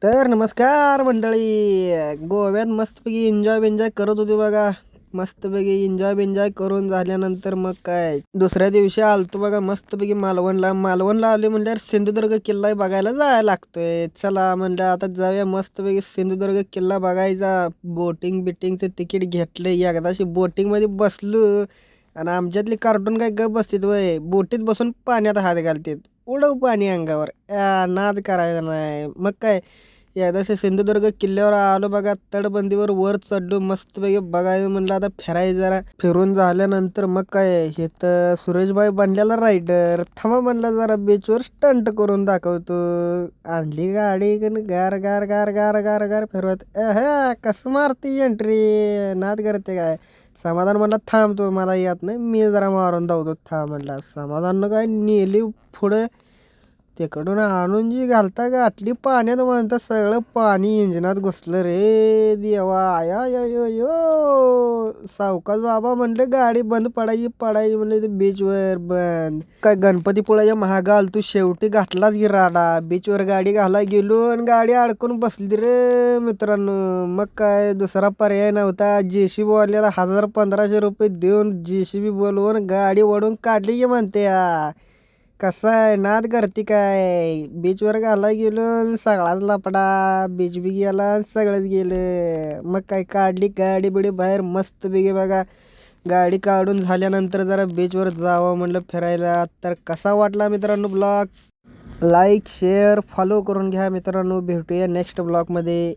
तर नमस्कार मंडळी. गोव्यात मस्तपैकी एन्जॉय करत होते बघा. मस्तपैकी एन्जॉय करून झाल्यानंतर मग काय दुसऱ्या दिवशी आलतो बघा मस्तपैकी मालवणला आले म्हणल्यावर सिंधुदुर्ग किल्ला बघायला जायला लागतोय. चला म्हणलं आता जाऊया मस्तपैकी सिंधुदुर्ग किल्ला बघायचा. बिटिंगचं तिकीट घेतलं, एकदाशी बोटिंगमध्ये बसलो आणि आमच्यातली कार्टून काय गप बसतात वय, बोटीत बसून पाण्यात हात घालतात. उडव पाणी अंगावर, नाद करायचा नाही. मग काय एकदाशी सिंधुदुर्ग किल्ल्यावर आलो बघा. तटबंदीवर वर चढलो मस्तपैकी बघायला म्हणलं आता फिरायचं जरा. फिरून झाल्यानंतर मग काय हे तर सुरेशभाई बनलेला रायडर, थांबा म्हणलं जरा बीचवर स्टंट करून दाखवतो. आणली गाडी गार गार गार गार गार गार फिरवत, कसं मारती एंट्री, नाद करते काय. समाधान म्हणला थांबतो, मला येत नाही, मी जरा मारून धावतो, थांब म्हणला. समाधान काय नेली पुढे, तिकडून आणून जी घालता गाठली पाण्यात म्हणता सगळं पाणी इंजिनात घुसलं रे देवा. आया यो यो यो सावकाश बाबा म्हणले गाडी बंद पडायची म्हणले ते बीचवर बंद. काय गणपतीपुळ्याच्या महाग आलतो, शेवटी घातलाच गिराडा. बीचवर गाडी घाला गेलो आणि गाडी अडकून बसली रे मित्रांनो. मग काय दुसरा पर्याय नव्हता. JCB वाल्याला 1000-1500 रुपये देऊन JCB बोलवून गाडी ओढून काढली की म्हणते. कसं आहे, नाद करते काय. बीचवर घाला गेलो आणि सगळाच लपडा, बीच बी गेला सगळंच गेलं. मग काय काढली गाडी बिडी बाहेर मस्त बिगे बघा. गाडी काढून झाल्यानंतर जरा बीचवर जावं म्हणलं फिरायला. तर कसा वाटला मित्रांनो ब्लॉग, लाईक शेअर फॉलो करून घ्या मित्रांनो. भेटूया नेक्स्ट ब्लॉगमध्ये.